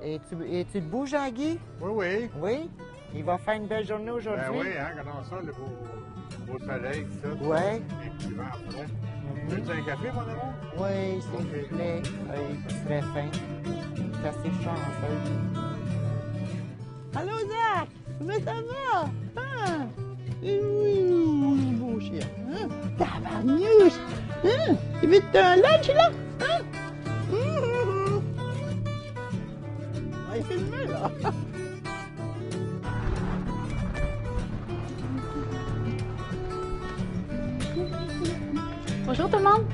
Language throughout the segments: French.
Es-tu debout, Jean-Guy? Oui, oui. Oui? Il va faire une belle journée Ben aujourd'hui? oui, hein, regardons ça, le beau soleil, tout ça. Ouais. Et puis vent frais. Veux-tu un café, mon amour? Oui, s'il Ok. vous plaît. Oui, ce serait fin. C'est assez chanceux. Allô, Zach! Comment ça va? Hein? Ouh, beau chien. Hein? Tabarnouche! Hein? Tu veux un lunch, là? Hein? On va filmer, là. Bonjour tout le monde!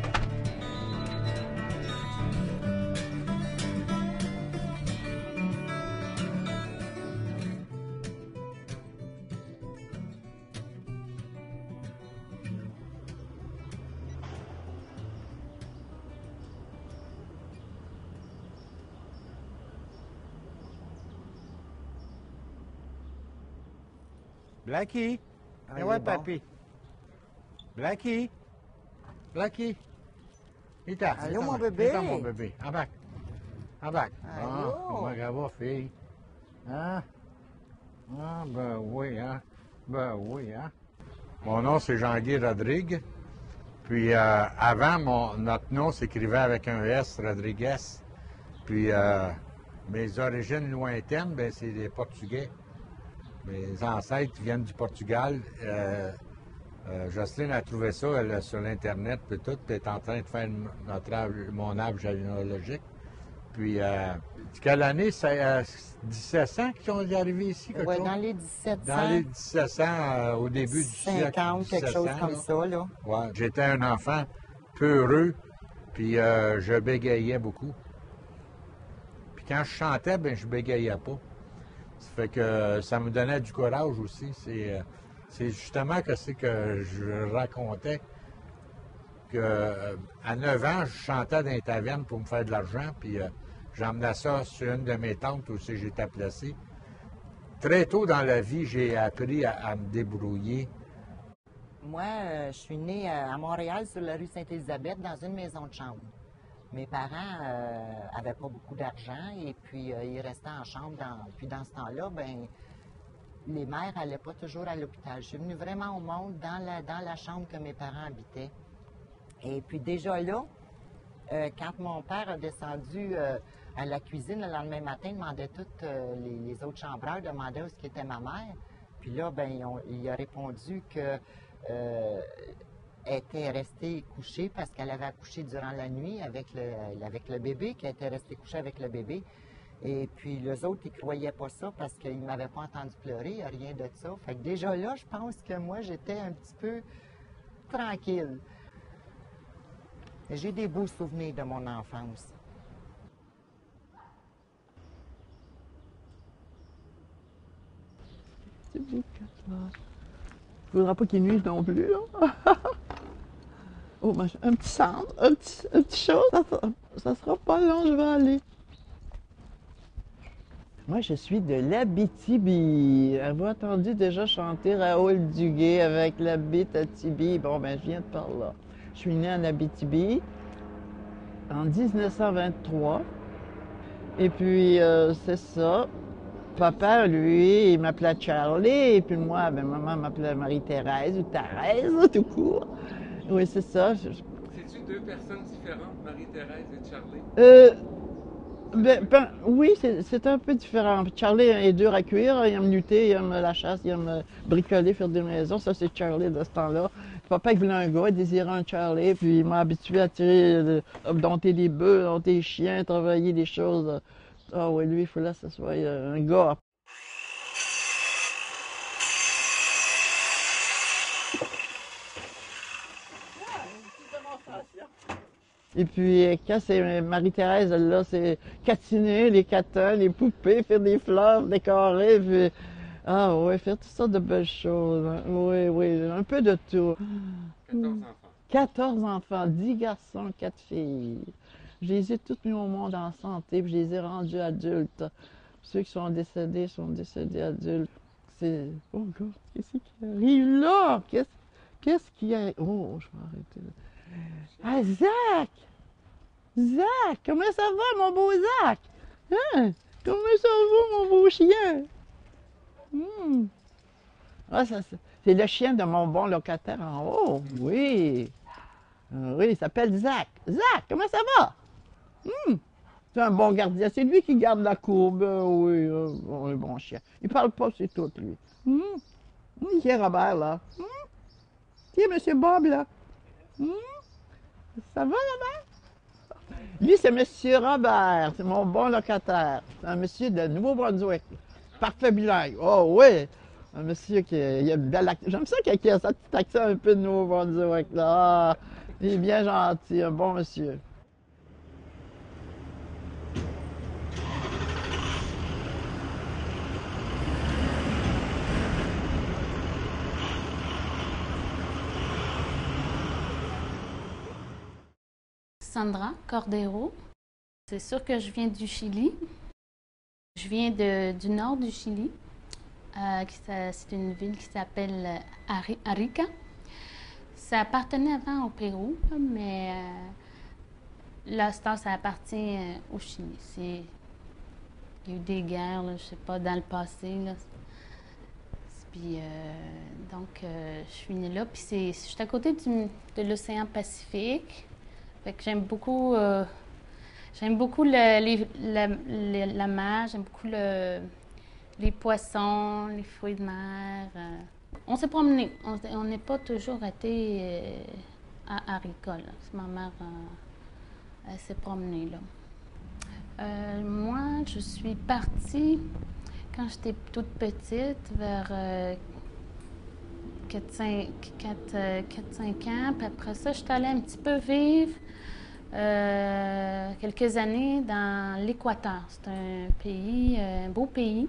Blackie. Ah, Et il ouais, est bon. papy. Blackie. Blackie. Vita. Allô, vita, mon bébé. Vita, mon bébé. Embarque. Embarque. Allô. Comment ça va, fille? Hein? Ah, ben oui, hein? Ben oui, hein? Mon nom, c'est Jean-Guy Rodrigue. Puis avant, notre nom s'écrivait avec un S, Rodriguez. Puis mes origines lointaines, ben, c'est des Portugais. Mes ancêtres viennent du Portugal. Jocelyne a trouvé ça sur l'Internet, puis tout. Elle est en train de faire mon arbre généalogique. Puis, quelle année? C'est 1700 qu'ils sont arrivés ici? quelque Oui, chose? dans les 1700. Dans les 1700, au début du siècle. 50, quelque chose 1700, comme là. ça, là. Ouais, j'étais un enfant peureux, puis je bégayais beaucoup. Puis quand je chantais, ben je bégayais pas. Ça fait que ça me donnait du courage aussi. C'est justement que c'est que je racontais que à 9 ans, je chantais dans les tavernes pour me faire de l'argent, puis j'emmenais ça sur une de mes tantes où j'étais placé. Très tôt dans la vie, j'ai appris à me débrouiller. Moi, je suis née à Montréal, sur la rue Sainte-Élisabeth, dans une maison de chambre. Mes parents avaient pas beaucoup d'argent et puis ils restaient en chambre. Puis dans ce temps-là, ben les mères n'allaient pas toujours à l'hôpital. Je suis venue vraiment au monde dans la chambre que mes parents habitaient. Et puis déjà là, quand mon père a descendu à la cuisine le lendemain matin, il demandait toutes les autres chambreurs, demandait où était ma mère. Puis là, ben il a répondu que elle était restée couchée parce qu'elle avait accouché durant la nuit avec le bébé, qu'elle était restée couchée avec le bébé. Et puis, les autres, ils ne croyaient pas ça parce qu'ils ne m'avaient pas entendu pleurer, il n'y a rien de ça. Fait que déjà là, je pense que moi, j'étais un petit peu tranquille. J'ai des beaux souvenirs de mon enfance. C'est beau, là. Il ne faudra pas qu'il nuise non plus, là. Oh, ben, un petit centre, un petit chose, ça sera pas long, je vais aller. Moi, je suis de l'Abitibi. Avez-vous entendu déjà chanter Raoul Duguay avec l'Abitibi? Bon, ben, je viens de par là. Je suis née en Abitibi en 1923. Et puis, c'est ça. Papa, lui, il m'appelait Charlie. Et puis moi, ben, maman m'appelait Marie-Thérèse ou Thérèse, tout court. Oui, c'est ça. C'est-tu deux personnes différentes, Marie-Thérèse et Charlie? Oui, c'est un peu différent. Charlie est dur à cuire, il aime lutter, il aime la chasse, il aime bricoler, faire des maisons. Ça, c'est Charlie de ce temps-là. Papa, il voulait un gars, il désirait un Charlie, puis il m'a habitué à tirer, dompter des bœufs, dompter des chiens, travailler des choses. Ah oui, lui, il fallait que ce soit un gars. Et puis, quand c'est Marie-Thérèse, là, c'est catiner, les catins, les poupées, faire des fleurs, décorer, puis... Ah oui, faire toutes sortes de belles choses. Hein. Oui, oui, un peu de tout. 14 enfants. 14 enfants, 10 garçons, 4 filles. Je les ai toutes mis au monde en santé, puis je les ai rendus adultes. Ceux qui sont décédés adultes. C'est... Oh, God, qu'est-ce qui arrive là? Qu'est-ce qui arrive? Oh, je vais arrêter là. Ah, Zach! Zach! Comment ça va, mon beau Zach? Hein? Comment ça va, mon beau chien? Ah, c'est le chien de mon bon locataire en haut. Oui. Oui, il s'appelle Zach. Zach, comment ça va? C'est un bon gardien. C'est lui qui garde la courbe. Oui, un bon chien. Il parle pas, c'est tout, lui. Tiens, Robert, là. Tiens, Monsieur Bob, là. Ça va, Robert? Lui, c'est Monsieur Robert. C'est mon bon locataire. C'est un monsieur de Nouveau-Brunswick. Parfait bilingue. Oh, oui. Un monsieur qui il a une belle accent. J'aime ça qu'il a sa petite accent un peu de Nouveau-Brunswick, là. Ah, il est bien gentil, un bon monsieur. Sandra Cordero. C'est sûr que je viens du Chili. Je viens du nord du Chili. C'est une ville qui s'appelle Arica. Ça appartenait avant au Pérou, mais là, ça appartient au Chili. Il y a eu des guerres, là, je sais pas, dans le passé. Là. Puis, je suis née là. Puis, je suis à côté de l'océan Pacifique. Fait que j'aime beaucoup la mer, j'aime beaucoup les poissons, les fruits de mer. On s'est promené. On n'est pas toujours été à Arica. Ma mère, elle s'est promenée là. Moi, je suis partie quand j'étais toute petite, vers 4-5 ans. Puis après ça, je suis allée un petit peu vivre quelques années dans l'Équateur. C'est un pays, un beau pays.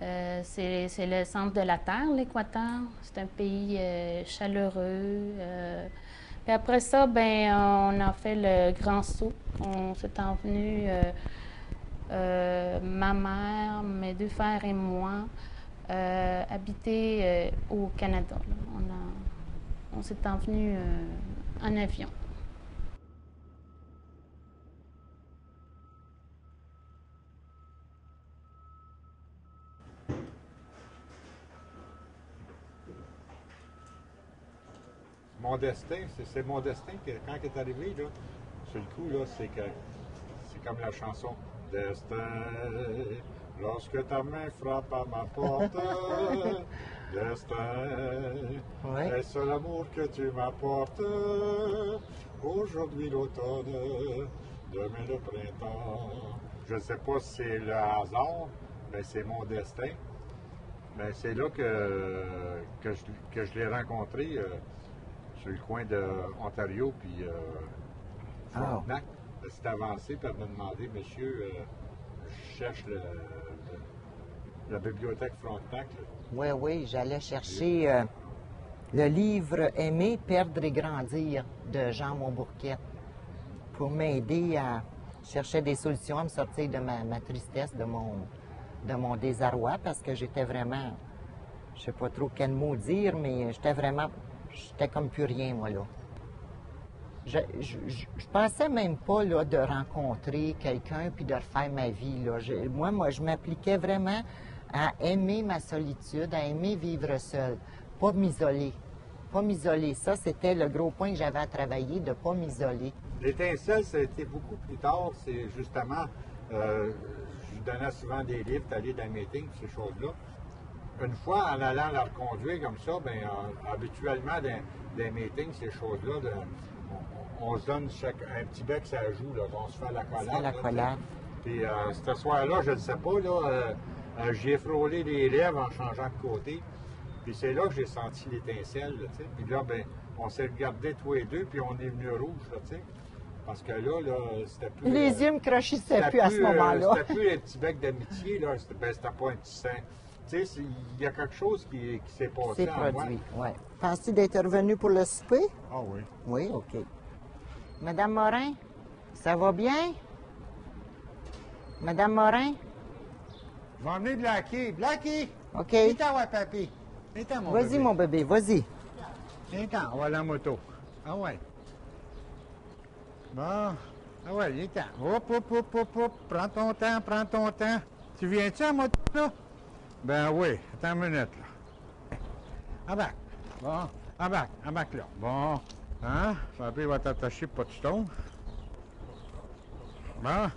C'est le centre de la Terre, l'Équateur. C'est un pays chaleureux. Puis après ça, on a fait le grand saut. On s'est envenu, ma mère, mes deux frères et moi, habiter au Canada. On s'est envenu en avion. Mon destin, c'est mon destin que quand il est arrivé, là, sur le coup, là, c'est comme la chanson. Destin, lorsque ta main frappe à ma porte, destin, est-ce l'amour que tu m'apportes? Aujourd'hui l'automne, demain le printemps. Je ne sais pas si c'est le hasard, mais c'est mon destin. Mais c'est là que je l'ai rencontré. Sur le coin de Ontario, puis Frontenac. Elle s'est avancée, puis elle m'a demandé, monsieur, je cherche la bibliothèque Frontenac. Oui, j'allais chercher le livre Aimer, perdre et grandir de Jean Montbourquette pour m'aider à chercher des solutions, à me sortir de ma tristesse, de mon désarroi, parce que j'étais vraiment, je sais pas trop quel mot dire, mais j'étais comme plus rien, moi, là. Je pensais même pas, là, de rencontrer quelqu'un puis de refaire ma vie, là. Moi, je m'appliquais vraiment à aimer ma solitude, à aimer vivre seule, pas m'isoler. Pas m'isoler. Ça, c'était le gros point que j'avais à travailler, de ne pas m'isoler. L'étincelle, ça a été beaucoup plus tard. C'est justement, je donnais souvent des livres, d'aller dans les meetings, ces choses-là. Une fois, en allant la reconduire comme ça, habituellement, dans les meetings, ces choses-là, on se donne un petit bec, ça joue, là, on se fait la collade. Puis ce soir-là, je ne sais pas, là, j'ai frôlé les lèvres en changeant de côté. Puis c'est là que j'ai senti l'étincelle, tu sais. Puis là, on s'est regardés tous les deux, puis on est venu rouge, là, tu sais. Parce que là, c'était plus... Les yeux me crochissaient plus à ce moment-là. C'était plus les petits becs d'amitié, là. C'était pas un petit sein. Tu sais, il y a quelque chose qui s'est passé c'est en produit, moi. oui. Penses-tu d'être revenu pour le souper? Ah oui. Oui, OK. Madame Morin, ça va bien? Madame Morin? Je vais emmener Blackie. Blackie! OK. Viens-t'en, ouais, papy. Viens-t'en, mon bébé. Vas-y, mon bébé, vas-y. Viens-t'en, on va à la moto. Ah ouais. Bon. Ah ouais, il est temps. Hop, hop, hop, hop, hop. Prends ton temps, prends ton temps. Tu viens-tu à moto, là? Ben oui, attends une minute, là. Embarque. Bon, embarque là. Bon, hein? Puis il va t'attacher, pas de tombes. Bon.